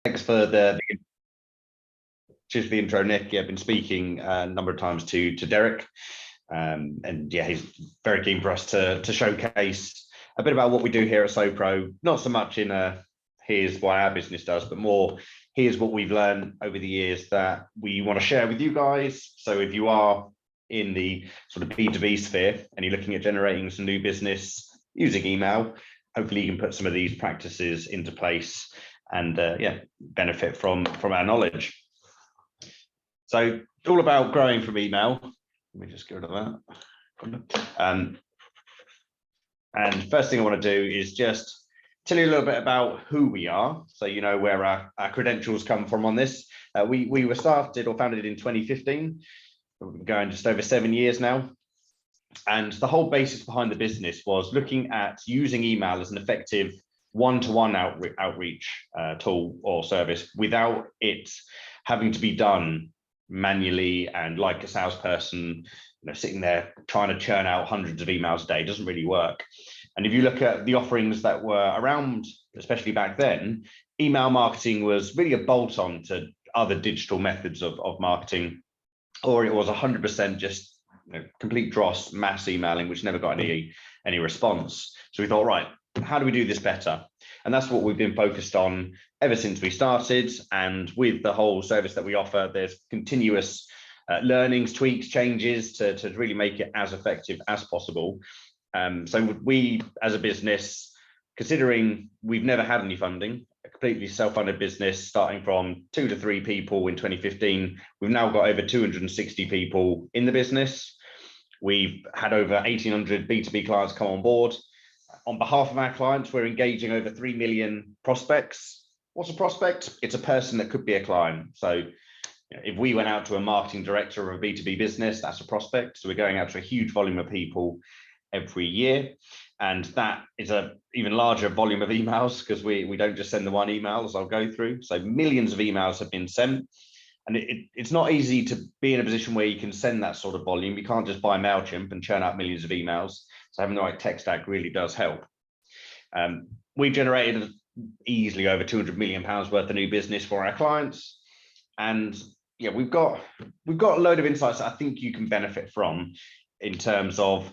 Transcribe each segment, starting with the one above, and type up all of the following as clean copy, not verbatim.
Thanks for cheers for the intro, Nick. Yeah, I've been speaking a number of times to Derek, and yeah, he's very keen for us to showcase a bit about what we do here at Sopro. Not so much in here's what our business does, but more here's what we've learned over the years that we want to share with you guys. So if you are in the sort of B2B sphere and you're looking at generating some new business using email, hopefully you can put some of these practices into place and yeah, benefit from our knowledge. So all about growing from email. Let me just get rid of that. And first thing I want to do is just tell you a little bit about who we are, so you know where our credentials come from on this. We were started or founded in 2015. We're going just over 7 years now. And the whole basis behind the business was looking at using email as an effective one-to-one outreach tool or service without it having to be done manually and like a salesperson, sitting there trying to churn out hundreds of emails a day. Doesn't really work. And if you look at the offerings that were around, especially back then, email marketing was really a bolt-on to other digital methods of marketing, or it was 100% just complete dross, mass emailing, which never got any response. So we thought, right, how do we do this better? And that's what we've been focused on ever since we started. And with the whole service that we offer, there's continuous learnings, tweaks, changes to really make it as effective as possible. So we, as a business, considering we've never had any funding, a completely self-funded business, starting from 2 to 3 people in 2015, we've now got over 260 people in the business. We've had over 1,800 B2B clients come on board. On behalf of our clients, we're engaging over 3 million prospects. What's a prospect? It's a person that could be a client. So if we went out to a marketing director of a B2B business, that's a prospect. So we're going out to a huge volume of people every year. And that is a even larger volume of emails, because we don't just send the one email, as I'll go through. So millions of emails have been sent. And it's not easy to be in a position where you can send that sort of volume. You can't just buy MailChimp and churn out millions of emails. So having the right tech stack really does help. We've generated easily over £200 million worth of new business for our clients. And yeah, we've got a load of insights that I think you can benefit from in terms of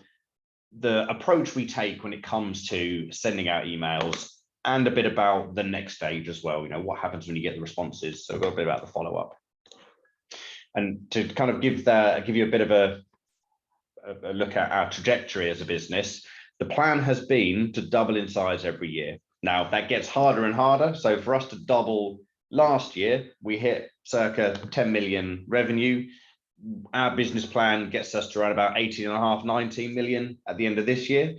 the approach we take when it comes to sending out emails, and a bit about the next stage as well. What happens when you get the responses. So we've got a bit about the follow-up. And to kind of give you a bit of a look at our trajectory as a business, the plan has been to double in size every year. Now that gets harder and harder. So for us to double last year, we hit circa 10 million revenue. Our business plan gets us to around about 18.5, 19 million at the end of this year,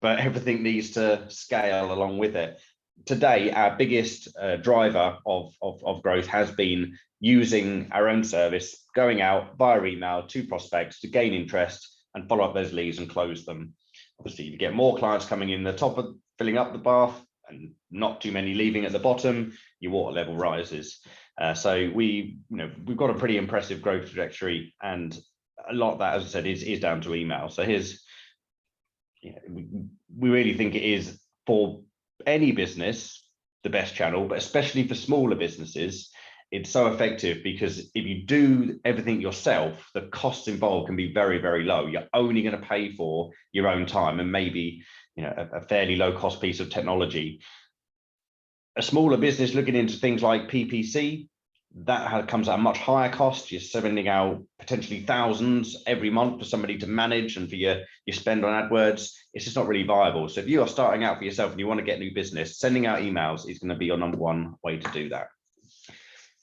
but everything needs to scale along with it. Today, our biggest driver of growth has been using our own service, going out via email to prospects to gain interest and follow up those leads and close them. Obviously, you get more clients coming in the top of filling up the bath and not too many leaving at the bottom, your water level rises. So we've got a pretty impressive growth trajectory, and a lot of that, as I said, is down to email. So we really think it is, for any business, the best channel, but especially for smaller businesses, it's so effective, because if you do everything yourself, the costs involved can be very, very low. You're only going to pay for your own time and maybe a fairly low cost piece of technology. A smaller business looking into things like PPC, that comes at a much higher cost. You're sending out potentially thousands every month for somebody to manage, and for your spend on AdWords, it's just not really viable. So if you are starting out for yourself and you want to get new business, sending out emails is going to be your number one way to do that.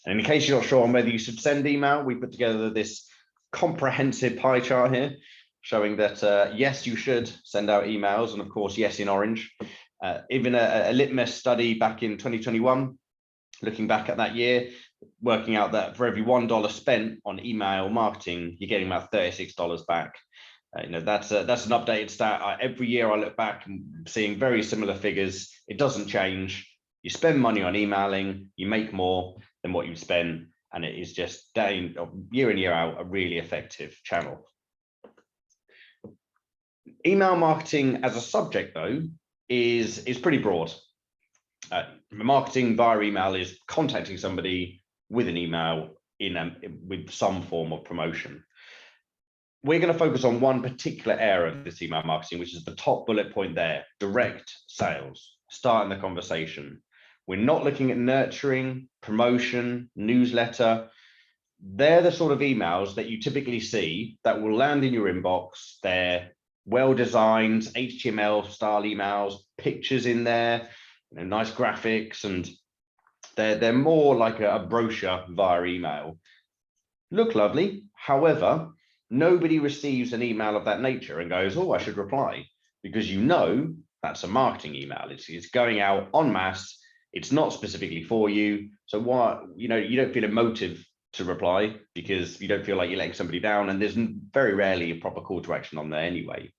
And in case you're not sure on whether you should send email, we put together this comprehensive pie chart here showing that yes, you should send out emails, and of course, yes, in orange. Even a litmus study back in 2021, looking back at that year, working out that for every $1 spent on email marketing, you're getting about $36 back. That's an updated stat. Every year I look back and seeing very similar figures. It doesn't change. You spend money on emailing, you make more than what you spend, and it is just year in, year out, a really effective channel. Email marketing as a subject, though, is pretty broad. Marketing via email is contacting somebody with an email with some form of promotion. We're going to focus on one particular area of this email marketing, which is the top bullet point there: direct sales, starting the conversation. We're not looking at nurturing, promotion, newsletter. They're the sort of emails that you typically see that will land in your inbox. They're well-designed HTML style emails, pictures in there, nice graphics, and they're more like a brochure via email. Look lovely. However, nobody receives an email of that nature and goes, oh, I should reply, because that's a marketing email. It's going out en masse. It's not specifically for you. So why, you don't feel a motive to reply because you don't feel like you're letting somebody down, and there's very rarely a proper call to action on there anyway.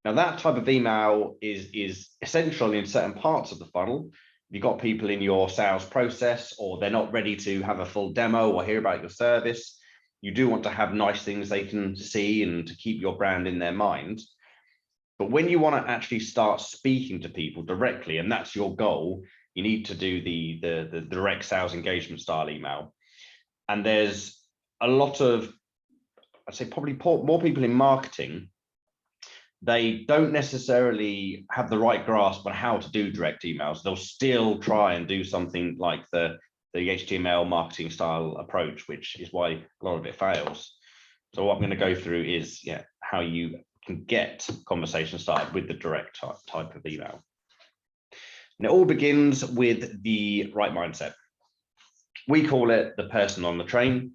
Now, that type of email is essential in certain parts of the funnel. You've got people in your sales process, or they're not ready to have a full demo or hear about your service. You do want to have nice things they can see and to keep your brand in their mind. But when you want to actually start speaking to people directly, and that's your goal, you need to do the direct sales engagement style email. And there's a lot of, I'd say probably more people in marketing, they don't necessarily have the right grasp on how to do direct emails. They'll still try and do something like the HTML marketing style approach, which is why a lot of it fails. So what I'm going to go through is how you can get conversation started with the direct type of email. And it all begins with the right mindset. We call it the person on the train.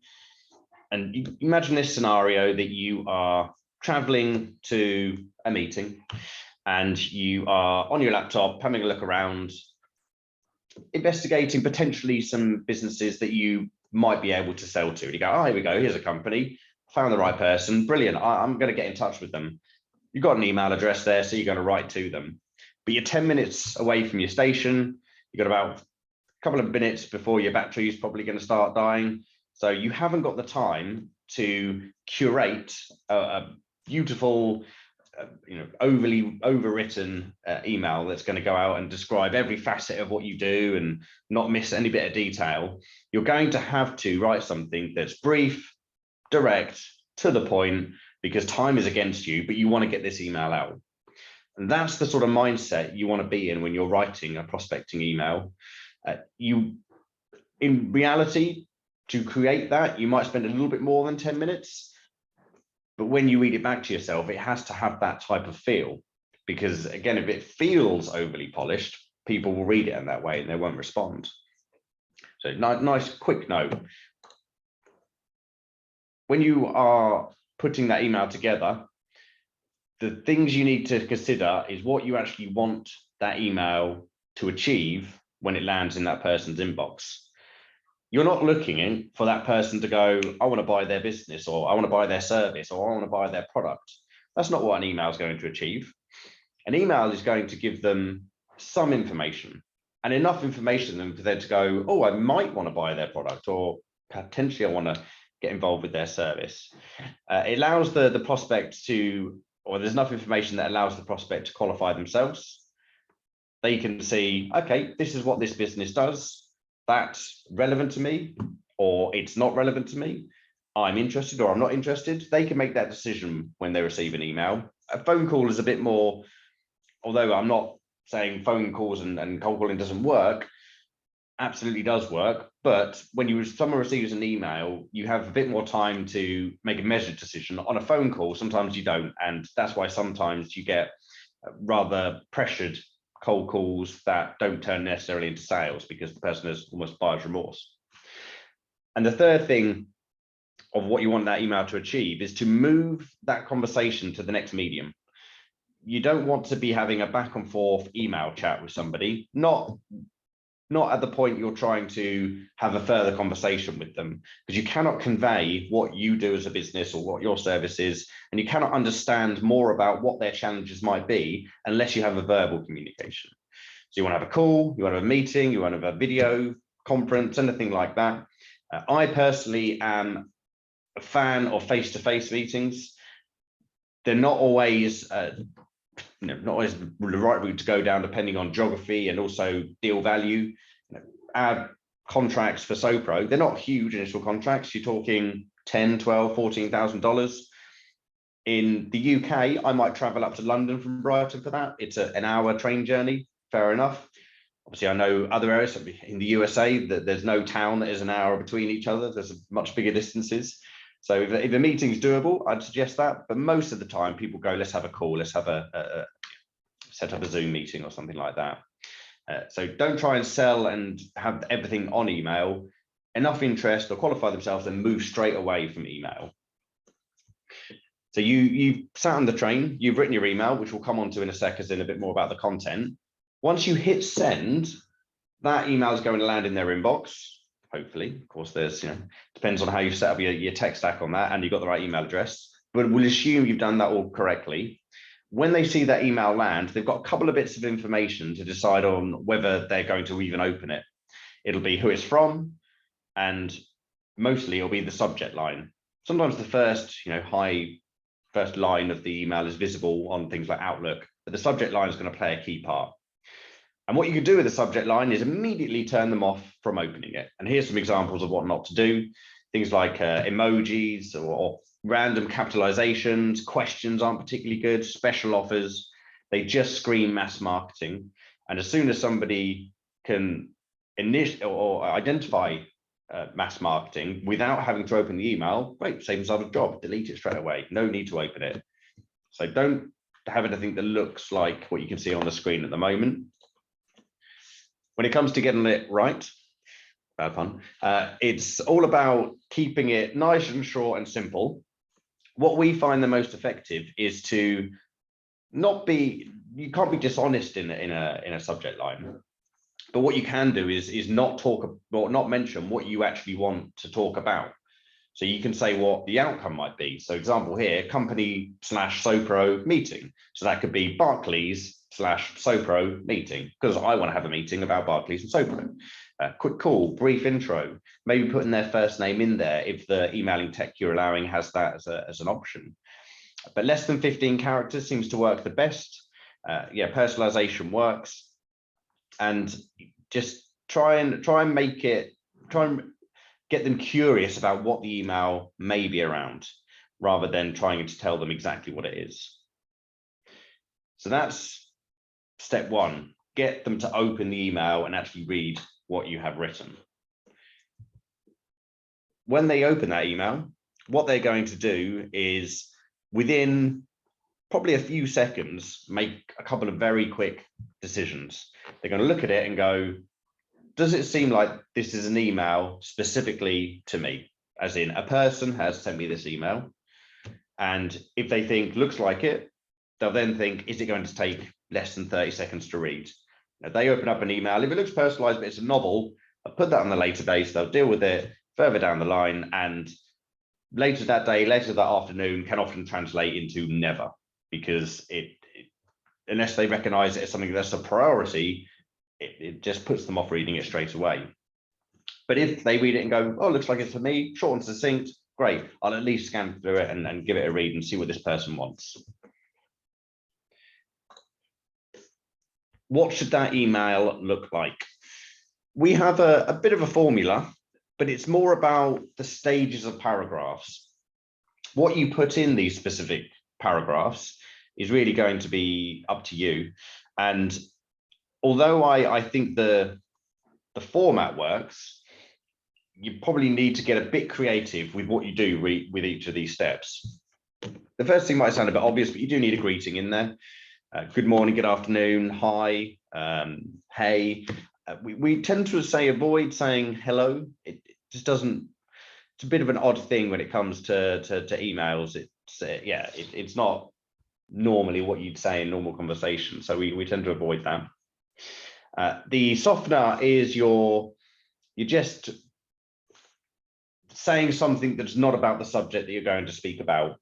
And you imagine this scenario that you are traveling to a meeting and you are on your laptop having a look around, investigating potentially some businesses that you might be able to sell to. And you go, oh, here we go, here's a company, found the right person, brilliant, I'm going to get in touch with them. You've got an email address there, so you're going to write to them. But you're 10 minutes away from your station, you've got about a couple of minutes before your battery is probably going to start dying. So you haven't got the time to curate a beautiful, overly overwritten email that's going to go out and describe every facet of what you do and not miss any bit of detail. You're going to have to write something that's brief, direct, to the point, because time is against you, but you want to get this email out. And that's the sort of mindset you want to be in when you're writing a prospecting email. In reality, to create that, you might spend a little bit more than 10 minutes. But when you read it back to yourself, it has to have that type of feel, because again, if it feels overly polished, people will read it in that way and they won't respond. So nice quick note. When you are putting that email together, the things you need to consider is what you actually want that email to achieve when it lands in that person's inbox. You're not looking for that person to go, I want to buy their business, or I want to buy their service, or I want to buy their product. That's not what an email is going to achieve. An email is going to give them some information, and enough information for them to go, oh, I might want to buy their product, or potentially I want to get involved with their service. It allows the prospect to, or there's enough information that allows the prospect to qualify themselves. They can see, okay, this is what this business does. That's relevant to me, or it's not relevant to me. I'm interested or I'm not interested. They can make that decision when they receive an email. A phone call is a bit more, although I'm not saying phone calls and cold calling doesn't work, absolutely does work. But when someone receives an email, you have a bit more time to make a measured decision. On a phone call, sometimes you don't. And that's why sometimes you get rather pressured cold calls that don't turn necessarily into sales, because the person has almost buyer's remorse. And the third thing of what you want that email to achieve is to move that conversation to the next medium. You don't want to be having a back and forth email chat with somebody, not at the point you're trying to have a further conversation with them, because you cannot convey what you do as a business or what your service is, and you cannot understand more about what their challenges might be unless you have a verbal communication. So you want to have a call, you want to have a meeting, you want to have a video conference, anything like that. I personally am a fan of face-to-face meetings. They're not always not always the right route to go down, depending on geography and also deal value. Our contracts for Sopro, they're not huge initial contracts. You're talking $10, $12, $14,000. In the UK, I might travel up to London from Brighton for that. It's an hour train journey, fair enough. Obviously, I know other areas in the USA that there's no town that is an hour between each other. There's much bigger distances. So if the meeting's doable, I'd suggest that. But most of the time, people go, let's have a call, let's have set up a Zoom meeting or something like that. So don't try and sell and have everything on email. Enough interest or qualify themselves and move straight away from email. So you sat on the train, you've written your email, which we'll come on to in a sec as in a bit more about the content. Once you hit send, that email is going to land in their inbox, hopefully. Of course, there's, depends on how you set up your tech stack on that and you've got the right email address, but we'll assume you've done that all correctly. When they see that email land, they've got a couple of bits of information to decide on whether they're going to even open it. It'll be who it's from, and mostly it'll be the subject line. Sometimes the first line of the email is visible on things like Outlook, but the subject line is going to play a key part. And what you can do with the subject line is immediately turn them off from opening it. And here's some examples of what not to do. Things like emojis or random capitalizations, questions aren't particularly good, special offers, they just scream mass marketing. And as soon as somebody can identify mass marketing without having to open the email, great, save themselves a job, delete it straight away, no need to open it. So don't have anything that looks like what you can see on the screen at the moment. When it comes to getting it right, bad pun, it's all about keeping it nice and short and simple. What we find the most effective is to you can't be dishonest in a subject line, but what you can do is not talk or not mention what you actually want to talk about. So you can say what the outcome might be. So example here, company/Sopro meeting. So that could be Barclays/Sopro meeting, because I want to have a meeting about Barclays and Sopro. Quick call, brief intro, maybe putting their first name in there if the emailing tech you're allowing has that as an option. But less than 15 characters seems to work the best. Personalization works. And just try and get them curious about what the email may be around, rather than trying to tell them exactly what it is. So that's step one, get them to open the email and actually read what you have written. When they open that email, what they're going to do is, within probably a few seconds, make a couple of very quick decisions. They're going to look at it and go, does it seem like this is an email specifically to me? As in, a person has sent me this email. And if they think looks like it, they'll then think, is it going to take less than 30 seconds to read? Now, they open up an email. If it looks personalized, but it's a novel, I'll put that on the database. They'll deal with it further down the line. And later that day, later that afternoon can often translate into never, because unless they recognize it as something that's a priority, it just puts them off reading it straight away. But if they read it and go, oh, looks like it's for me, short and succinct, great, I'll at least scan through it and give it a read and see what this person wants. What should that email look like? We have a bit of a formula, but it's more about the stages of paragraphs. What you put in these specific paragraphs is really going to be up to you. And although I think the format works, you probably need to get a bit creative with what you do with each of these steps. The first thing might sound a bit obvious, but you do need a greeting in there. Good morning, good afternoon, hi, hey. We tend to avoid saying hello. It just doesn't, it's a bit of an odd thing when it comes to emails. It's not normally what you'd say in normal conversation. So we tend to avoid that. The softener is you're just saying something that's not about the subject that you're going to speak about.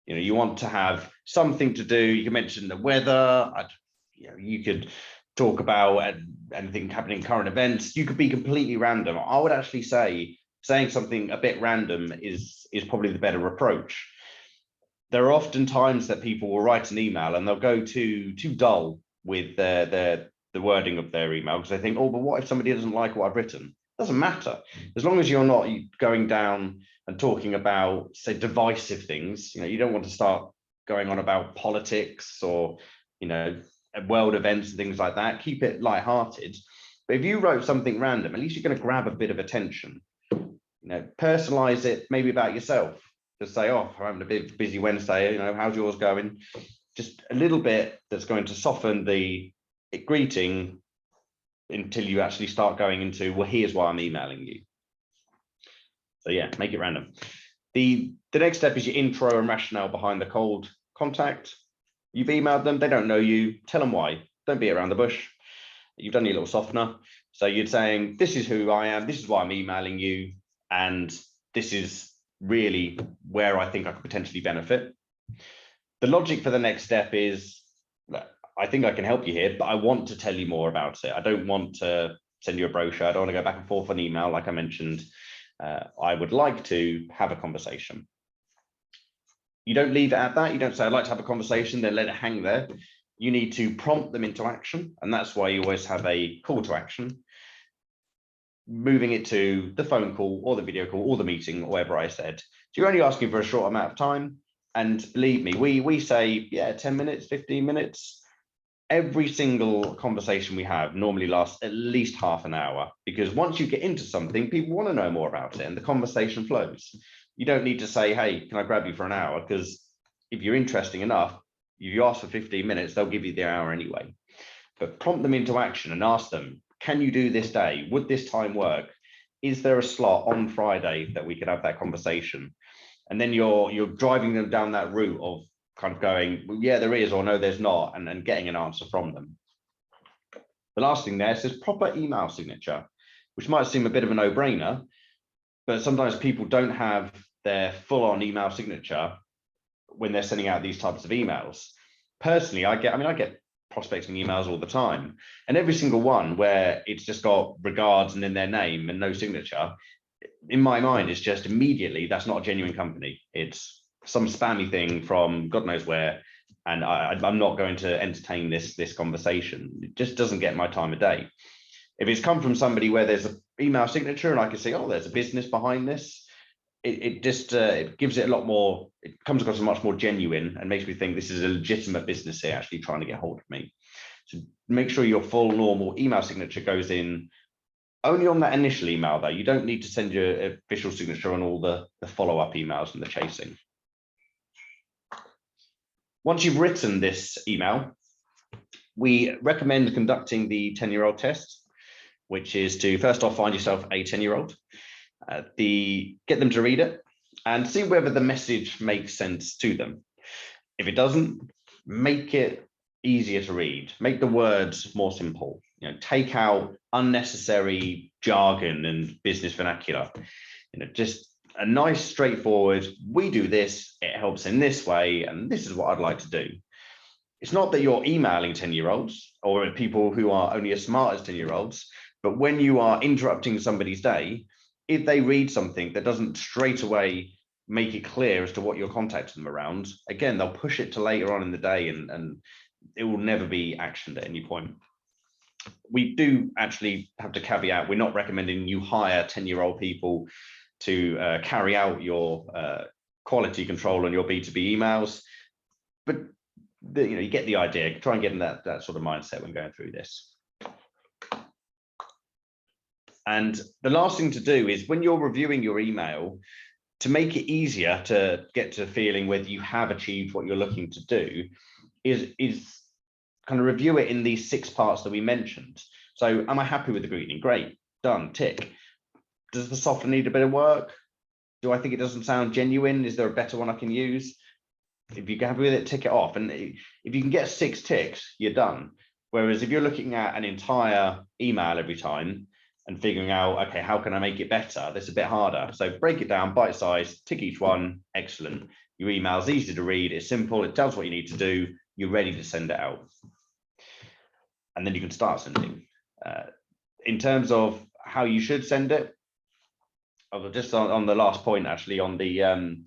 You want to have something to do. You can mention the weather. You could talk about anything happening in current events. You could be completely random. I would actually say saying something a bit random is probably the better approach. there are often times that people will write an email and they'll go too dull with the wording of their email, because they think, oh, but what if somebody doesn't like what I've written? Doesn't matter, as long as you're not going down and talking about, say, divisive things. You don't want to start going on about politics or world events and things like that. Keep it lighthearted. But if you wrote something random, at least you're going to grab a bit of attention. Personalize it, maybe about yourself. Just say, oh, I'm having a bit busy Wednesday, how's yours going? Just a little bit that's going to soften the greeting until you actually start going into, well, here's why I'm emailing you. So yeah, make it random. The next step is your intro and rationale behind the cold contact. You've emailed them, they don't know you, tell them why. Don't beat around the bush. You've done your little softener. So you're saying, this is who I am, this is why I'm emailing you, and this is really where I think I could potentially benefit. The logic for the next step is, I think I can help you here, but I want to tell you more about it. I don't want to send you a brochure. I don't want to go back and forth on email, like I mentioned. I would like to have a conversation. You don't leave it at that. You don't say, I'd like to have a conversation, then let it hang there. You need to prompt them into action. And that's why you always have a call to action, moving it to the phone call or the video call or the meeting, or whatever I said. So you're only asking for a short amount of time. And believe me, we say, yeah, 10 minutes, 15 minutes. Every single conversation we have normally lasts at least half an hour, because once you get into something, people want to know more about it and the conversation flows. You don't need to say, hey, can I grab you for an hour? Because if you're interesting enough, if you ask for 15 minutes, they'll give you the hour anyway. But prompt them into action and ask them, can you do this day? Would this time work? Is there a slot on Friday that we could have that conversation? And then you're driving them down that route of kind of going, well, yeah, there is, or no, there's not, and getting an answer from them. The last thing there says proper email signature, which might seem a bit of a no-brainer, but sometimes people don't have their full-on email signature when they're sending out these types of emails. Personally, I get prospecting emails all the time, and every single one where it's just got regards and then their name and no signature, in my mind, it's just immediately, that's not a genuine company. It's some spammy thing from God knows where, and I'm not going to entertain this conversation. It just doesn't get my time of day. If it's come from somebody where there's an email signature and I can say, oh, there's a business behind this, it gives it a lot more, it comes across as much more genuine and makes me think this is a legitimate business here actually trying to get hold of me. So make sure your full normal email signature goes in only on that initial email, though. You don't need to send your official signature on all the follow-up emails and the chasing. Once you've written this email, we recommend conducting the 10-year-old test, which is to first off find yourself a 10-year-old, get them to read it and see whether the message makes sense to them. If it doesn't, make it easier to read, make the words more simple, take out unnecessary jargon and business vernacular, just a nice straightforward, we do this, it helps in this way, and this is what I'd like to do. It's not that you're emailing 10-year-olds or people who are only as smart as 10-year-olds, but when you are interrupting somebody's day, if they read something that doesn't straight away make it clear as to what you're contacting them around, again, they'll push it to later on in the day and it will never be actioned at any point. We do actually have to caveat, we're not recommending you hire 10-year-old people to carry out your quality control on your B2B emails, but you get the idea. Try and get in that sort of mindset when going through this. And the last thing to do is when you're reviewing your email, to make it easier to get to feeling whether you have achieved what you're looking to do, is kind of review it in these 6 parts that we mentioned. So am I happy with the greeting? Great, done, tick. Does the software need a bit of work? Do I think it doesn't sound genuine? Is there a better one I can use? If you're happy with it, tick it off. And if you can get 6 ticks, you're done. Whereas if you're looking at an entire email every time and figuring out, okay, how can I make it better? That's a bit harder. So break it down, bite size, tick each one, excellent. Your email's easy to read, it's simple, it tells what you need to do, you're ready to send it out. And then you can start sending. In terms of how you should send it, just on the last point, actually, on the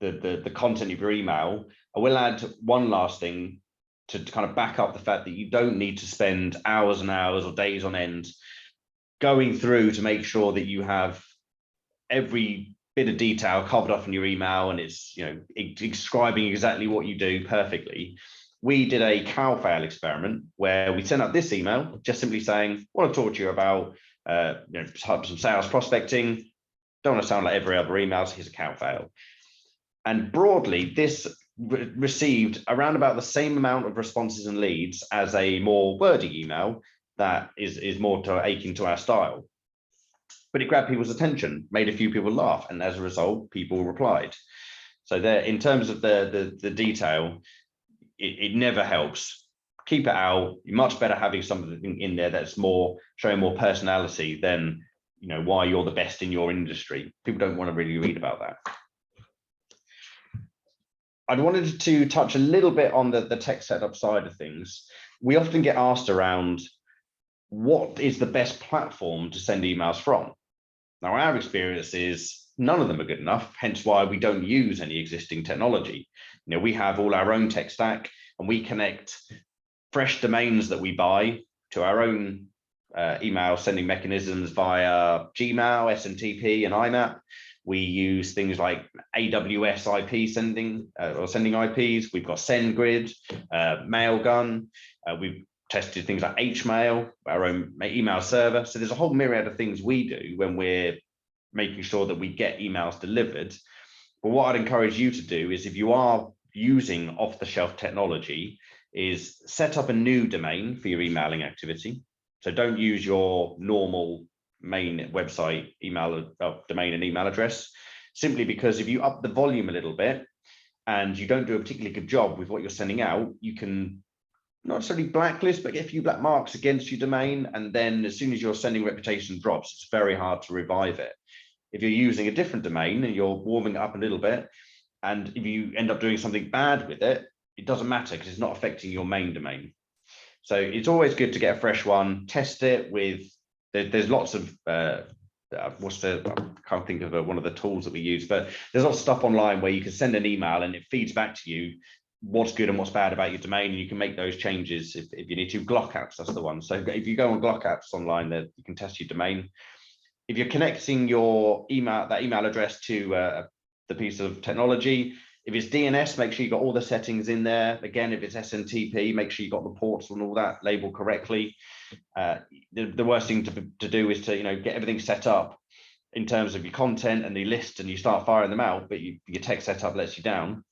the content of your email, I will add one last thing to kind of back up the fact that you don't need to spend hours and hours or days on end going through to make sure that you have every bit of detail covered up in your email and it's, you know, describing exactly what you do perfectly. We did a cow fail experiment where we sent out this email just simply saying, I want to talk to you about you know, some sales prospecting. Don't want to sound like every other email, so here's a cow fail. And broadly, this received around about the same amount of responses and leads as a more wordy email that is more akin to our style. But it grabbed people's attention, made a few people laugh, and as a result, people replied. So there, in terms of the detail, it never helps. Keep it out. You're much better having something in there that's more showing more personality than, you know, why you're the best in your industry. People don't want to really read about that. I wanted to touch a little bit on the tech setup side of things. We often get asked around what is the best platform to send emails from. Now, our experience is none of them are good enough, hence why we don't use any existing technology. You know, we have all our own tech stack and we connect fresh domains that we buy to our own email sending mechanisms via Gmail, SMTP, and IMAP. We use things like AWS IP sending or sending IPs. We've got SendGrid, Mailgun. We've tested things like Hmail, our own email server. So there's a whole myriad of things we do when we're making sure that we get emails delivered. But what I'd encourage you to do is, if you are using off-the-shelf technology, is set up a new domain for your emailing activity. So don't use your normal main website email domain and email address, simply because if you up the volume a little bit and you don't do a particularly good job with what you're sending out, you can not necessarily blacklist, but get a few black marks against your domain. And then as soon as your sending reputation drops, it's very hard to revive it. If you're using a different domain and you're warming it up a little bit, and if you end up doing something bad with it, it doesn't matter because it's not affecting your main domain. So it's always good to get a fresh one, test it with, there's lots of, I can't think of one of the tools that we use, but there's lots of stuff online where you can send an email and it feeds back to you what's good and what's bad about your domain, and you can make those changes if you need to. Glock apps, that's the one. So if you go on Glock apps online, there you can test your domain. If you're connecting your email, that email address to the piece of technology, if it's DNS, make sure you got all the settings in there. Again, if it's SMTP, make sure you got the ports and all that labeled correctly. The worst thing to do is to, you know, get everything set up in terms of your content and the list, and you start firing them out, but your tech setup lets you down.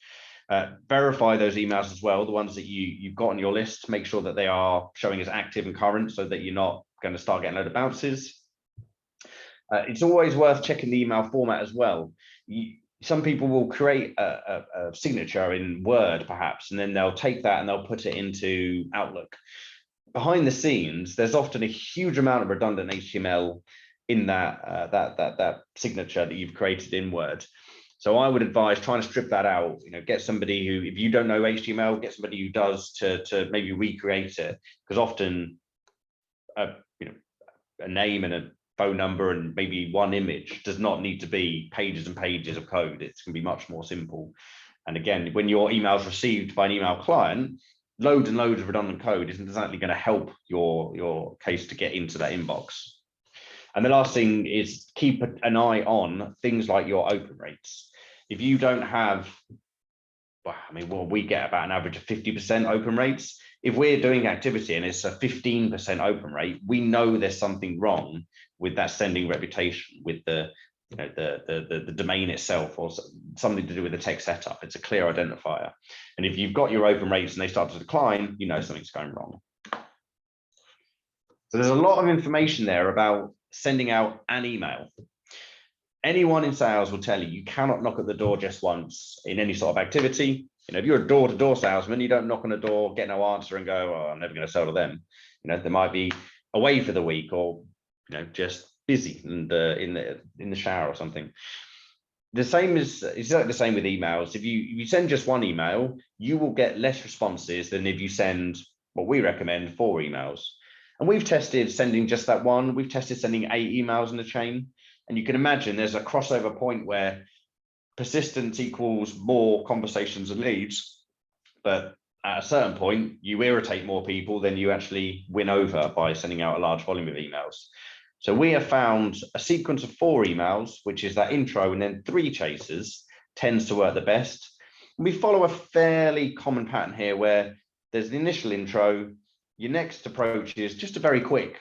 Verify those emails as well, the ones that you've got on your list. Make sure that they are showing as active and current so that you're not going to start getting a load of bounces. It's always worth checking the email format as well. Some people will create a signature in Word perhaps, and then they'll take that and they'll put it into Outlook. Behind the scenes, there's often a huge amount of redundant HTML in that signature that you've created in Word. So I would advise trying to strip that out. You know, get somebody who, if you don't know HTML, get somebody who does to maybe recreate it, because often you know, a name and a phone number and maybe one image does not need to be pages and pages of code. It can be much more simple. And again, when your email is received by an email client, loads and loads of redundant code isn't exactly going to help your case to get into that inbox. And the last thing is keep an eye on things like your open rates. If you don't have, well, I mean, well, we get about an average of 50% open rates. If we're doing activity and it's a 15% open rate, we know there's something wrong with that sending reputation, with the domain itself, or something to do with the tech setup. It's a clear identifier. And if you've got your open rates and they start to decline, you know something's going wrong. So there's a lot of information there about sending out an email. Anyone in sales will tell you, you cannot knock at the door just once in any sort of activity. You know, if you're a door-to-door salesman, you don't knock on a door, get no answer and go, oh, I'm never going to sell to them. You know, they might be away for the week, or, you know, just busy and in the shower or something. The same is, it's like the same with emails. If you send just one email, you will get less responses than if you send what we recommend 4 emails. And we've tested sending just that one. We've tested sending 8 emails in a chain. And you can imagine there's a crossover point where persistence equals more conversations and leads, but at a certain point, you irritate more people than you actually win over by sending out a large volume of emails. So we have found a sequence of 4 emails, which is that intro and then 3 chasers, tends to work the best. We follow a fairly common pattern here where there's the initial intro, your next approach is just a very quick,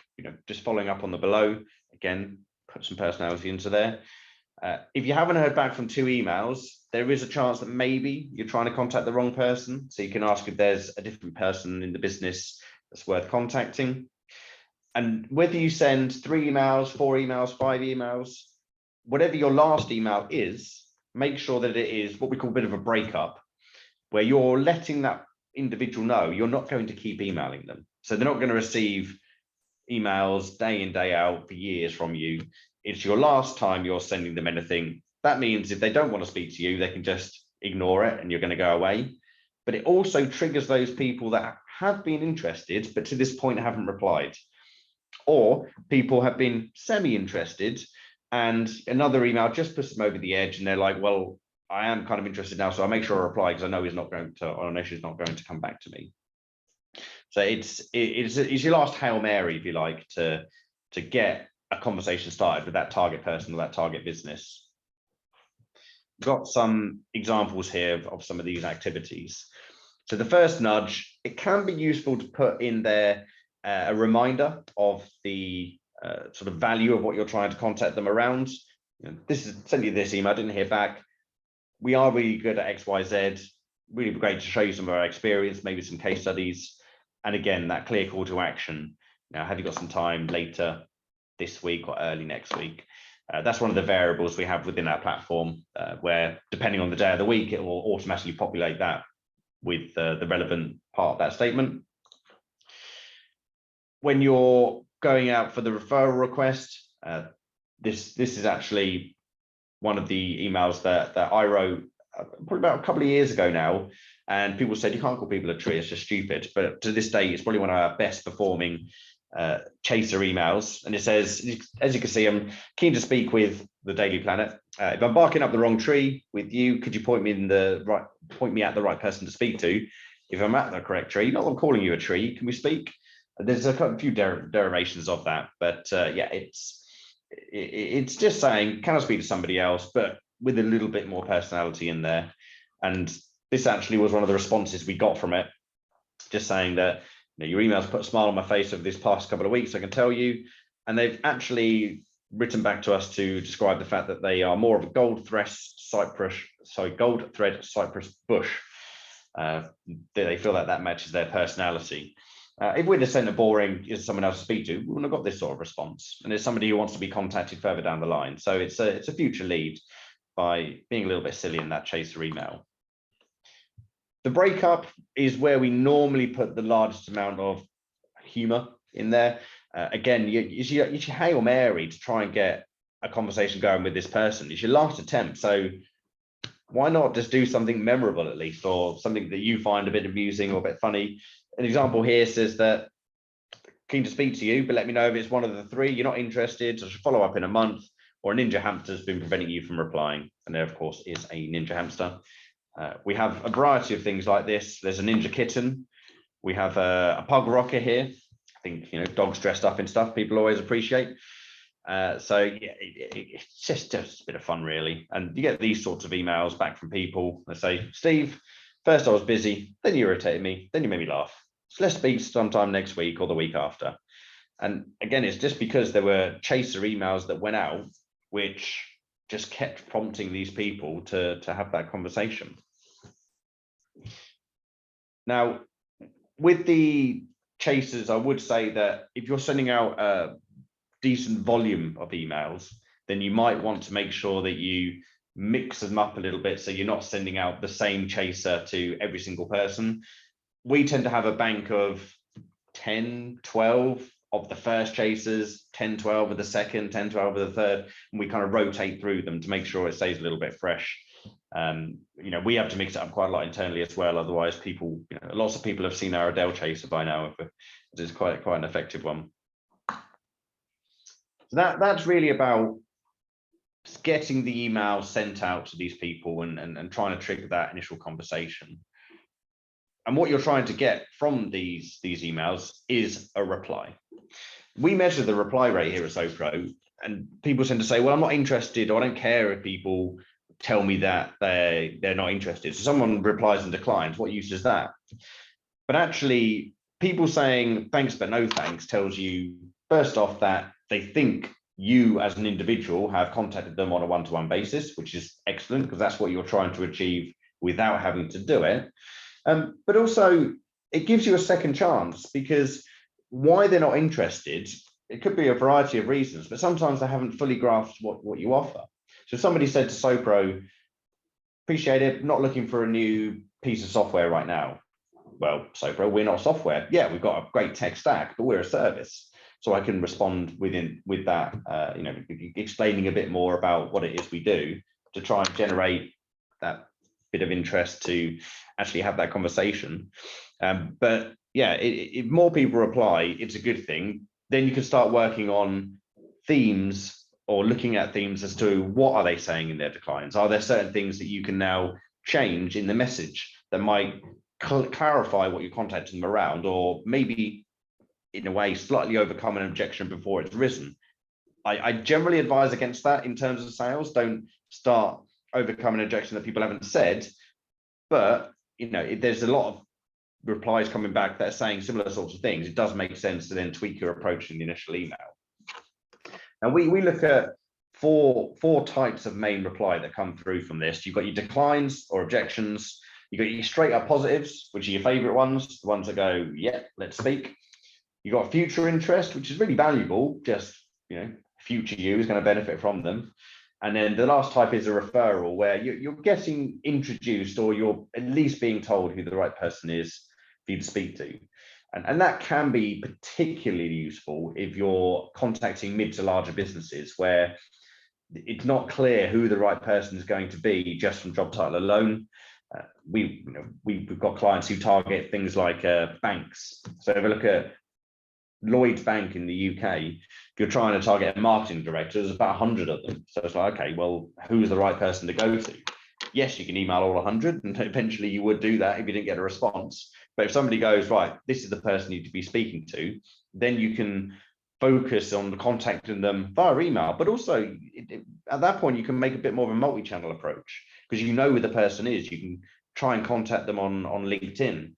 just following up on the below. Again, put some personality into there. If you haven't heard back from 2 emails, there is a chance that maybe you're trying to contact the wrong person. So you can ask if there's a different person in the business that's worth contacting. And whether you send 3 emails, 4 emails, 5 emails, whatever your last email is, make sure that it is what we call a bit of a breakup, where you're letting that individual know you're not going to keep emailing them. So they're not going to receive emails day in, day out for years from you. It's your last time you're sending them anything. That means if they don't want to speak to you, they can just ignore it and you're going to go away. But it also triggers those people that have been interested, but to this point haven't replied. Or people have been semi-interested and another email just puts them over the edge and they're like, well, I am kind of interested now, so I'll make sure I reply because I know he's not going to, or I know she's not going to come back to me. So it's your last Hail Mary, if you like, to get a conversation started with that target person or that target business. We've got some examples here of some of these activities. So the first nudge, it can be useful to put in there a reminder of the sort of value of what you're trying to contact them around. This is send you this email, I didn't hear back. We are really good at XYZ. Really great to show you some of our experience, maybe some case studies. And again, that clear call to action. Now, have you got some time later this week or early next week? That's one of the variables we have within our platform, where depending on the day of the week, it will automatically populate that with the relevant part of that statement. When you're going out for the referral request, this is actually one of the emails that I wrote probably about a couple of years ago now, and people said you can't call people a tree, it's just stupid. But to this day, it's probably one of our best performing chaser emails. And it says, as you can see, I'm keen to speak with the Daily Planet. If I'm barking up the wrong tree with you, could you point me at the right person to speak to? If I'm at the correct tree, not that I'm calling you a tree, can we speak? There's a few derivations of that, but yeah, it's just saying, can I speak to somebody else, but with a little bit more personality in there. And this actually was one of the responses we got from it, just saying that your emails put a smile on my face over this past couple of weeks, I can tell you. And they've actually written back to us to describe the fact that they are more of a gold thread cypress bush. They feel that matches their personality. If we'd have sent a boring, is someone else to speak to, we wouldn't have got this sort of response. And it's somebody who wants to be contacted further down the line. So it's a future lead by being a little bit silly in that chaser email. The breakup is where we normally put the largest amount of humor in there. Again, it's your Hail Mary to try and get a conversation going with this person. It's your last attempt. So why not just do something memorable at least, or something that you find a bit amusing or a bit funny? An example here says that, keen to speak to you, but let me know if it's one of the 3 you're not interested, so I should follow up in a month, or a ninja hamster has been preventing you from replying. And there, of course, is a ninja hamster. We have a variety of things like this. There's a ninja kitten. We have a Pug Rocker here. I think, dogs dressed up in stuff people always appreciate. So yeah, it's just a bit of fun, really. And you get these sorts of emails back from people. They say, Steve, first I was busy, then you irritated me, then you made me laugh. So let's speak sometime next week or the week after. And again, it's just because there were chaser emails that went out, which just kept prompting these people to have that conversation. Now, with the chasers, I would say that if you're sending out a decent volume of emails, then you might want to make sure that you mix them up a little bit so you're not sending out the same chaser to every single person. We tend to have a bank of 10, 12 of the first chasers, 10, 12 of the second, 10, 12 of the third, and we kind of rotate through them to make sure it stays a little bit fresh. We have to mix it up quite a lot internally as well. Otherwise, people, lots of people have seen our Adele chaser by now. It's quite an effective one. So that's really about getting the email sent out to these people and trying to trigger that initial conversation. And what you're trying to get from these emails is a reply. We measure the reply rate here at Sopro, and people tend to say, well, I'm not interested, or I don't care if people tell me that they're not interested. So someone replies and declines. What use is that? But actually, people saying thanks but no thanks tells you, first off, that they think you as an individual have contacted them on a one-to-one basis, which is excellent because that's what you're trying to achieve without having to do it. But also, it gives you a second chance, because why they're not interested, it could be a variety of reasons, but sometimes they haven't fully grasped what you offer. So somebody said to Sopro, appreciate it, not looking for a new piece of software right now. Well, Sopro, we're not software. Yeah, we've got a great tech stack, but we're a service. So I can respond with that, explaining a bit more about what it is we do to try and generate that bit of interest to actually have that conversation. But yeah, if more people reply, it's a good thing. Then you can start working on themes, or looking at themes as to what are they saying in their declines. Are there certain things that you can now change in the message that might clarify what you're contacting them around, or maybe in a way slightly overcome an objection before it's risen? I generally advise against that in terms of sales. Don't start overcoming an objection that people haven't said. But there's a lot of replies coming back that are saying similar sorts of things. It does make sense to then tweak your approach in the initial email. And we look at four types of main reply that come through from this. You've got your declines or objections. You've got your straight up positives, which are your favorite ones, the ones that go, yeah, let's speak. You've got future interest, which is really valuable. Just, future you is going to benefit from them. And then the last type is a referral, where you're getting introduced, or you're at least being told who the right person is for you to speak to. And that can be particularly useful if you're contacting mid to larger businesses, where it's not clear who the right person is going to be just from job title alone. We've got clients who target things like banks. So if we look at Lloyds Bank in the UK, if you're trying to target a marketing director, there's about 100 of them. So it's like, okay, well, who's the right person to go to? Yes, you can email all 100, and eventually you would do that if you didn't get a response. But if somebody goes, right, this is the person you need to be speaking to, then you can focus on contacting them via email. But also, at that point, you can make a bit more of a multi-channel approach, because you know who the person is. You can try and contact them on LinkedIn.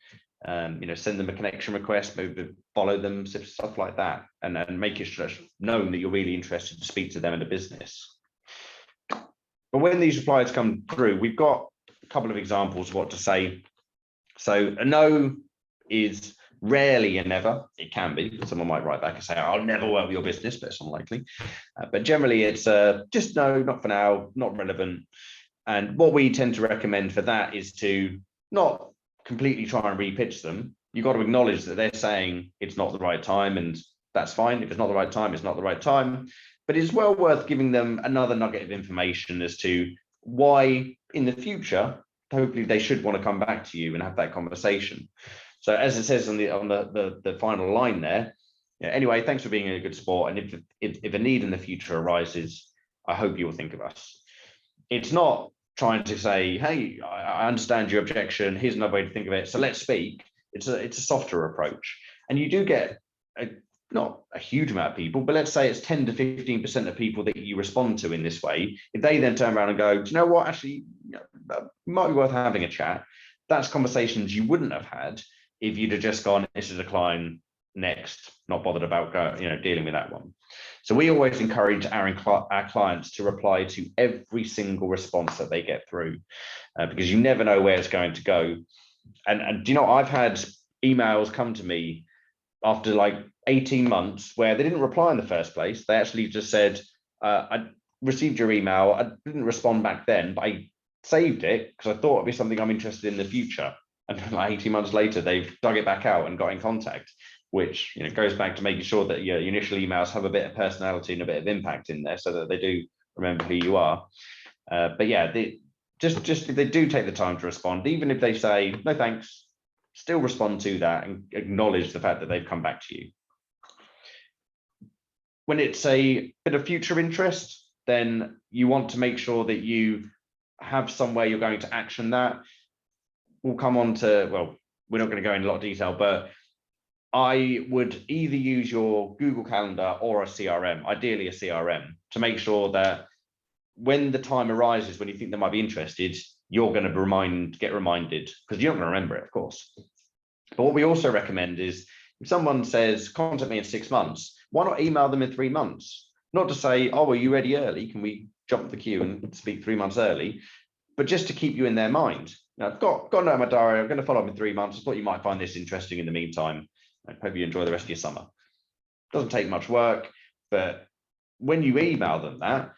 Send them a connection request, maybe follow them, stuff like that, and make it known that you're really interested to speak to them in a business. But when these replies come through, we've got a couple of examples of what to say. So a no is rarely a never. It can be. Someone might write back and say, I'll never work with your business, but it's unlikely. But generally it's just no, not for now, not relevant. And what we tend to recommend for that is to not completely try and repitch them. You've got to acknowledge that they're saying it's not the right time, and that's fine. If it's not the right time, it's not the right time. But it's well worth giving them another nugget of information as to why in the future, hopefully they should want to come back to you and have that conversation. So as it says on the final line there, anyway, thanks for being a good sport. And if a need in the future arises, I hope you will think of us. It's not trying to say, hey, I understand your objection. Here's another way to think of it. So let's speak. It's a softer approach. And you do get not a huge amount of people, but let's say it's 10 to 15% of people that you respond to in this way. If they then turn around and go, do you know what, actually, it might be worth having a chat. That's conversations you wouldn't have had if you'd have just gone, it's a decline, next, not bothered about dealing with that one. So we always encourage our clients to reply to every single response that they get through, because you never know where it's going to go. And I've had emails come to me after like 18 months where they didn't reply in the first place. They actually just said, I received your email. I didn't respond back then, but I saved it because I thought it'd be something I'm interested in the future. And like 18 months later, they've dug it back out and got in contact, which goes back to making sure that your initial emails have a bit of personality and a bit of impact in there so that they do remember who you are. But yeah, just if they do take the time to respond, even if they say, no, thanks, still respond to that and acknowledge the fact that they've come back to you. When it's a bit of future interest, then you want to make sure that you have somewhere you're going to action that. We'll come on to, well, we're not going to go into a lot of detail, but I would either use your Google Calendar or a CRM, ideally a CRM, to make sure that when the time arises, when you think they might be interested, you're going to get reminded, because you're not going to remember it, of course. But what we also recommend is if someone says, contact me in 6 months, why not email them in 3 months? Not to say, oh, are you ready early? Can we jump the queue and speak 3 months early? But just to keep you in their mind. Now, I've got a note in my diary. I'm going to follow up in 3 months. I thought you might find this interesting in the meantime. I hope you enjoy the rest of your summer. Doesn't take much work, but when you email them that,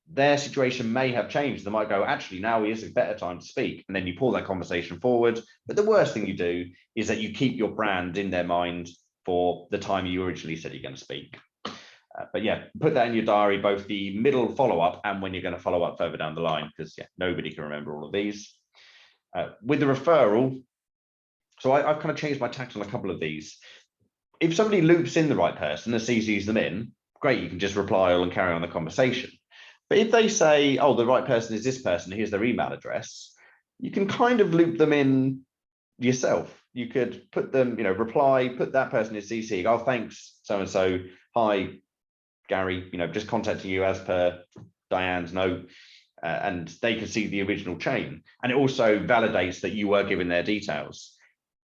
their situation may have changed. They might go, actually, now is a better time to speak. And then you pull that conversation forward. But the worst thing you do is that you keep your brand in their mind for the time you originally said you're going to speak. But yeah, put that in your diary, both the middle follow-up and when you're going to follow up further down the line, because yeah, nobody can remember all of these. With the referral, so I've kind of changed my tact on a couple of these. If somebody loops in the right person and CCs them in, great, you can just reply all and carry on the conversation. But if they say, oh, the right person is this person, here's their email address, you can kind of loop them in yourself. You could put them, reply, put that person in CC, oh, thanks, so-and-so, hi, Gary, just contacting you as per Diane's note, and they can see the original chain. And it also validates that you were given their details.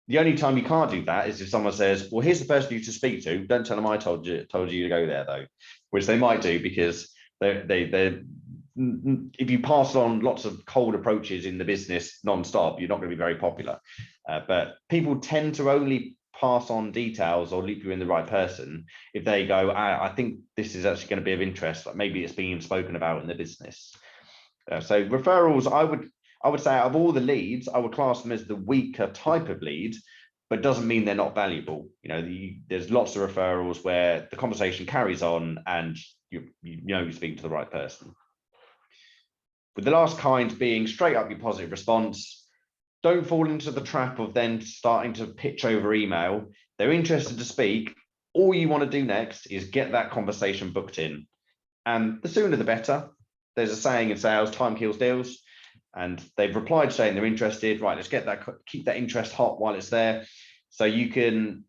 The only time you can't do that is if someone says, well, here's the person you to speak to. Don't tell them I told you to go there, though, which they might do, because if you pass on lots of cold approaches in the business non-stop, you're not going to be very popular. But people tend to only pass on details or loop you in the right person if they go, I think this is actually going to be of interest, like maybe it's being spoken about in the business. So referrals, I would say out of all the leads, I would class them as the weaker type of lead, but doesn't mean they're not valuable. There's lots of referrals where the conversation carries on and you're speaking to the right person. With the last kind being straight up your positive response, don't fall into the trap of then starting to pitch over email. They're interested to speak. All you want to do next is get that conversation booked in. And the sooner the better. There's a saying in sales, time kills deals. And they've replied saying they're interested. Right, let's keep that interest hot while it's there. So you can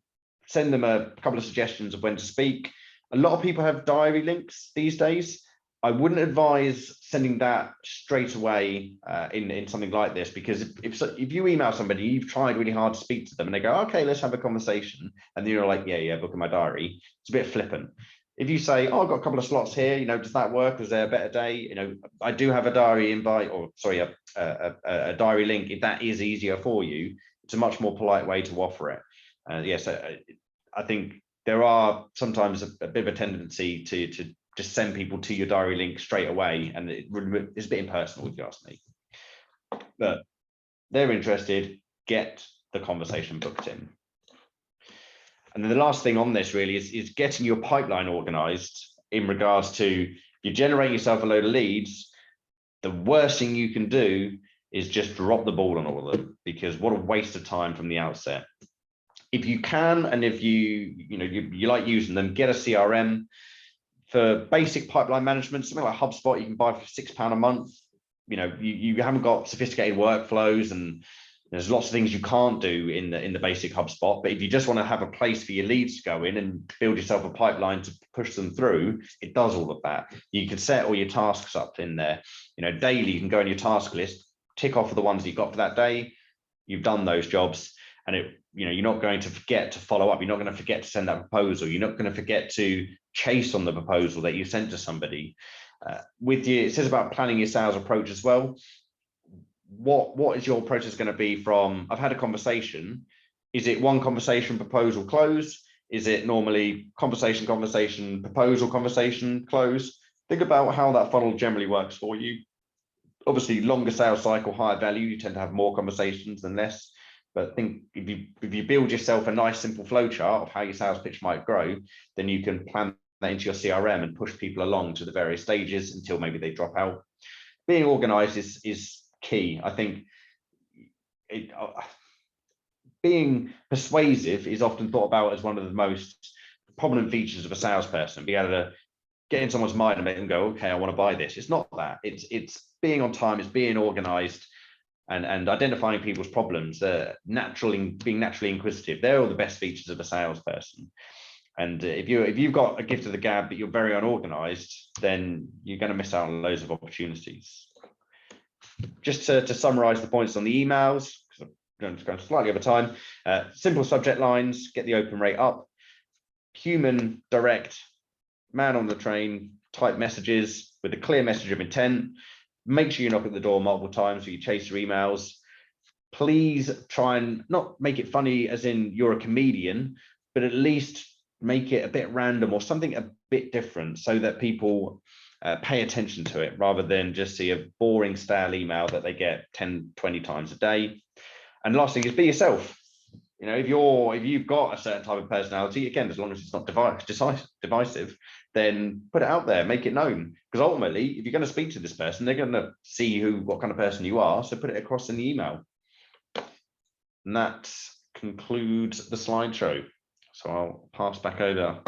send them a couple of suggestions of when to speak. A lot of people have diary links these days. I wouldn't advise sending that straight away in something like this, because if you email somebody, you've tried really hard to speak to them and they go, okay, let's have a conversation. And then you're like, yeah, book in my diary. It's a bit flippant. If you say, oh, I've got a couple of slots here, does that work? Is there a better day? I do have a diary invite, or sorry, a diary link. If that is easier for you, it's a much more polite way to offer it. Yes, I think there are sometimes a bit of a tendency to just send people to your diary link straight away, and it's a bit impersonal if you ask me. But they're interested, get the conversation booked in. And then the last thing on this really is getting your pipeline organized in regards to, you generate yourself a load of leads. The worst thing you can do is just drop the ball on all of them, because what a waste of time from the outset. If you can, and if you like using them, get a CRM. For basic pipeline management, something like HubSpot, you can buy for £6 a month. You haven't got sophisticated workflows, and there's lots of things you can't do in the basic HubSpot. But if you just want to have a place for your leads to go in and build yourself a pipeline to push them through, it does all of that. You can set all your tasks up in there. Daily, you can go on your task list, tick off the ones that you've got for that day. You've done those jobs, and you're not going to forget to follow up. You're not going to forget to send that proposal. You're not going to forget to chase on the proposal that you sent to somebody. It says about planning your sales approach as well. What is your process going to be from, I've had a conversation? Is it one conversation, proposal, close? Is it normally conversation, proposal, conversation, close? Think about how that funnel generally works for you. Obviously, longer sales cycle, higher value, you tend to have more conversations than less. But I think if you build yourself a nice simple flow chart of how your sales pitch might grow, then you can plan that into your CRM and push people along to the various stages until maybe they drop out. Being organized is key. I think being persuasive is often thought about as one of the most prominent features of a salesperson. Be able to get in someone's mind and make them go, okay, I want to buy this. It's not that. It's being on time, it's being organized, and identifying people's problems, being naturally inquisitive. They're all the best features of a salesperson. And if you've got a gift of the gab but you're very unorganized, then you're going to miss out on loads of opportunities. Just to summarize the points on the emails, because I'm going slightly over time. Simple subject lines, get the open rate up. Human, direct, man on the train type messages with a clear message of intent. Make sure you knock at the door multiple times so you chase your emails. Please try and not make it funny as in you're a comedian, but at least make it a bit random or something a bit different so that people pay attention to it rather than just see a boring stale email that they get 10, 20 times a day. And last thing is be yourself. You know, if you've got a certain type of personality, again, as long as it's not divisive, then put it out there, make it known. Because ultimately, if you're going to speak to this person, they're going to see what kind of person you are. So put it across in the email. And that concludes the slideshow. So I'll pass back over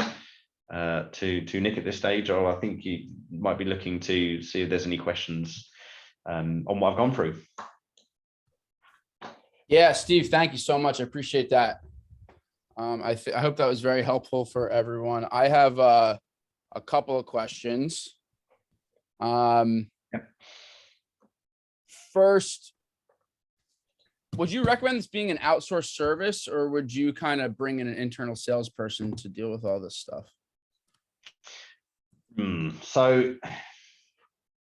to Nick at this stage, or I think you might be looking to see if there's any questions on what I've gone through. Yeah, Steve, thank you so much. I appreciate that. I hope that was very helpful for everyone. I have a couple of questions. First, would you recommend this being an outsourced service, or would you kind of bring in an internal salesperson to deal with all this stuff? So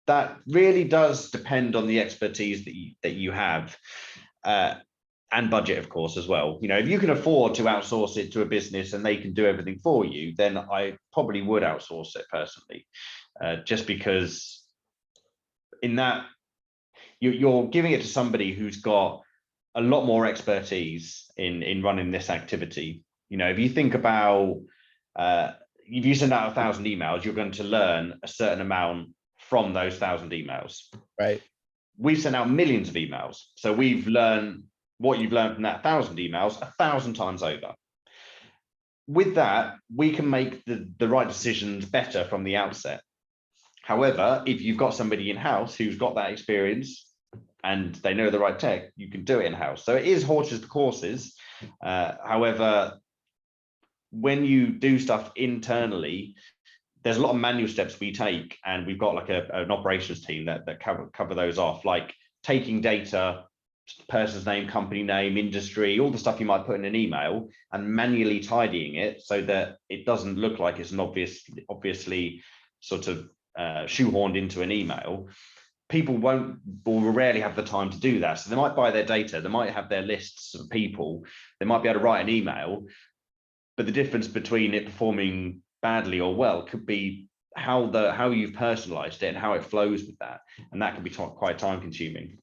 that really does depend on the expertise that you have. And budget, of course, as well. You know, if you can afford to outsource it to a business and they can do everything for you, then I probably would outsource it personally, just because in that you're giving it to somebody who's got a lot more expertise in running this activity. You know, if you think about if you send out 1,000 emails, you're going to learn a certain amount from those 1,000 emails. Right. We've sent out millions of emails, so we've learned what you've learned from that 1,000 emails 1,000 times over. With that, we can make the right decisions better from the outset. However, if you've got somebody in-house who's got that experience and they know the right tech, you can do it in-house. So it is horses for courses. However, when you do stuff internally, there's a lot of manual steps we take, and we've got like an operations team that cover those off, like taking data, person's name, company name, industry, all the stuff you might put in an email, and manually tidying it so that it doesn't look like it's an obviously sort of shoehorned into an email. People will rarely have the time to do that. So they might buy their data, they might have their lists of people, they might be able to write an email, but the difference between it performing badly or well could be how you've personalized it and how it flows with that, and that can be quite time consuming.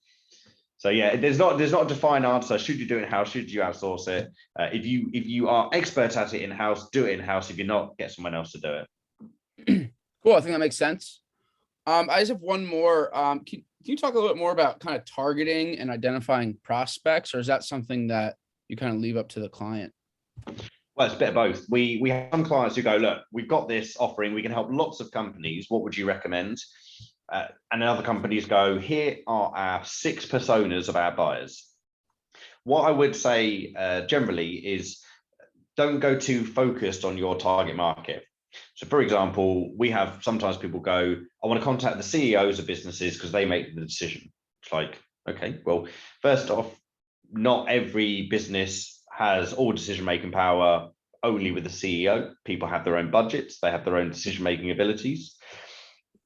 So yeah, there's not a defined answer. Should you do it in-house? Should you outsource it? If you are expert at it in-house, do it in-house. If you're not, get someone else to do it. Cool. I think that makes sense. I just have one more. Can you talk a little bit more about kind of targeting and identifying prospects, or is that something that you kind of leave up to the client? Well, it's a bit of both. We have some clients who go, look, we've got this offering. We can help lots of companies. What would you recommend? And other companies go, here are our 6 personas of our buyers. What I would say generally is don't go too focused on your target market. So for example, we have sometimes people go, I want to contact the CEOs of businesses because they make the decision. It's like, okay, well, first off, not every business has all decision-making power only with the CEO. People have their own budgets, they have their own decision-making abilities.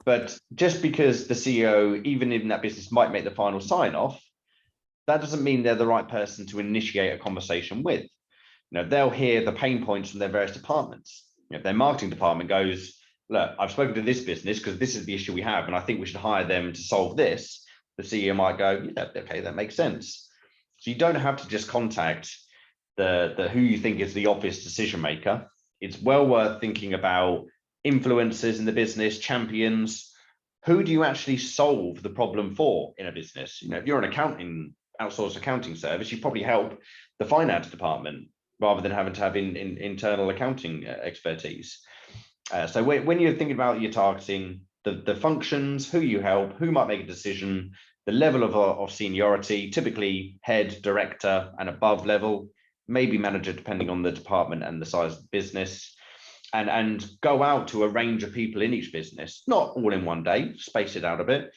But just because the CEO, even in that business, might make the final sign-off, that doesn't mean they're the right person to initiate a conversation with. You know, they'll hear the pain points from their various departments. You know, their marketing department goes, look, I've spoken to this business because this is the issue we have, and I think we should hire them to solve this. The CEO might go, yeah, okay, that makes sense. So you don't have to just contact the who you think is the obvious decision maker. It's well worth thinking about influencers in the business, champions. Who do you actually solve the problem for in a business? You know, if you're an outsourced accounting service, you probably help the finance department rather than having to have internal accounting expertise. So when you're thinking about your targeting, the functions, who you help, who might make a decision, the level of seniority, typically head, director, and above level, maybe manager, depending on the department and the size of the business, and go out to a range of people in each business, not all in one day, space it out a bit,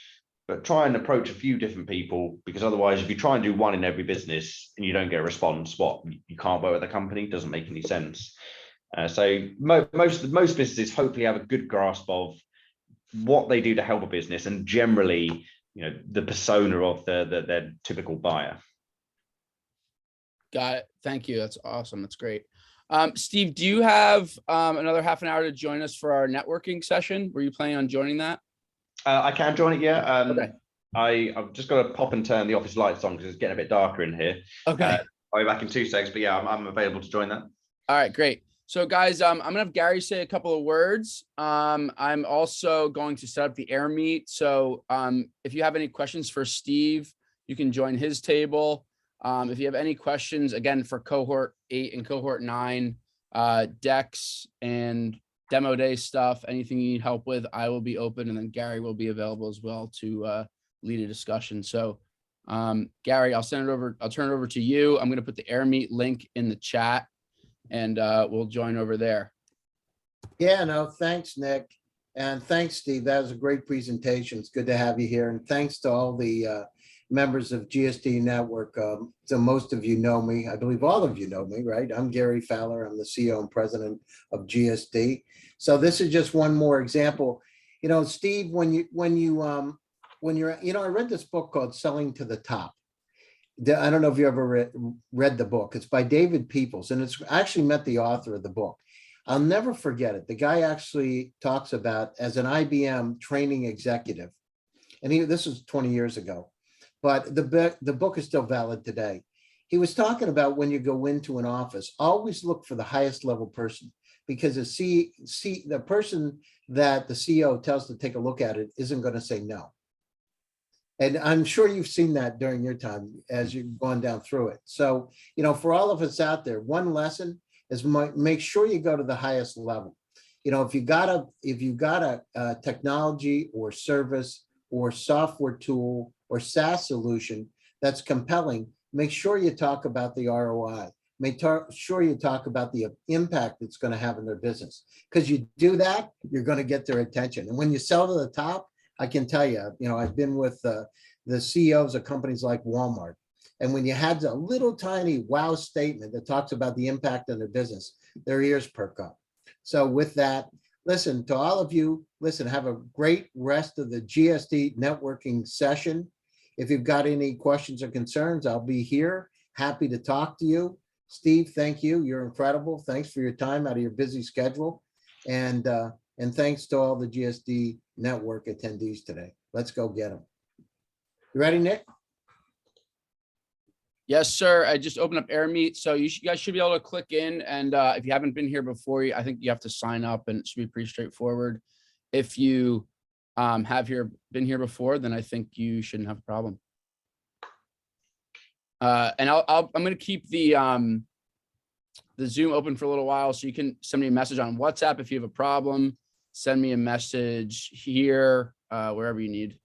but try and approach a few different people, because otherwise, if you try and do one in every business and you don't get a response, you can't work with the company, doesn't make any sense. So most businesses hopefully have a good grasp of what they do to help a business, and generally, the persona of their typical buyer. Got it. Thank you. That's awesome. That's great. Steve, do you have another half an hour to join us for our networking session? Were you planning on joining that? I can join it, yeah. Okay. I've just got to pop and turn the office lights on because it's getting a bit darker in here. Okay. I'll be back in 2 seconds, but yeah, I'm available to join that. All right, great. So guys, I'm gonna have Gary say a couple of words. I'm also going to set up the air meet. So if you have any questions for Steve, you can join his table. If you have any questions, again, for cohort 8 and cohort 9, decks and demo day stuff, anything you need help with, I will be open, and then Gary will be available as well to lead a discussion. So Gary, I'll turn it over to you. I'm going to put the air meet link in the chat, and we'll join over there. Yeah, no, thanks, Nick. And thanks, Steve. That was a great presentation. It's good to have you here. And thanks to all the members of GSD Network. So most of you know me. I believe all of you know me, right? I'm Gary Fowler. I'm the CEO and president of GSD. So this is just one more example. Steve, when you're, I read this book called Selling to the Top. I don't know if you ever read the book. It's by David Peoples, and it's actually met the author of the book. I'll never forget it. The guy actually talks about, as an IBM training executive, and this was 20 years ago, but the book is still valid today. He was talking about when you go into an office, always look for the highest level person, because the person that the CEO tells to take a look at it isn't going to say no. And I'm sure you've seen that during your time as you've gone down through it. So, for all of us out there, one lesson is make sure you go to the highest level. If you got a technology or service or software tool or SaaS solution that's compelling, make sure you talk about the ROI. Make sure you talk about the impact it's going to have in their business. Because you do that, you're going to get their attention. And when you sell to the top, I can tell you, I've been with the CEOs of companies like Walmart. And when you had a little tiny wow statement that talks about the impact on their business, their ears perk up. So with that, listen, to all of you, have a great rest of the GSD networking session. If you've got any questions or concerns, I'll be here. Happy to talk to you. Steve, thank you. You're incredible. Thanks for your time out of your busy schedule. And thanks to all the GSD network attendees today. Let's go get them. You ready, Nick? Yes, sir. I just opened up AirMeet, so you guys should be able to click in. And if you haven't been here before, I think you have to sign up, and it should be pretty straightforward. If you been here before, then I think you shouldn't have a problem. And I'm going to keep the Zoom open for a little while, so you can send me a message on WhatsApp if you have a problem. Send me a message here, wherever you need.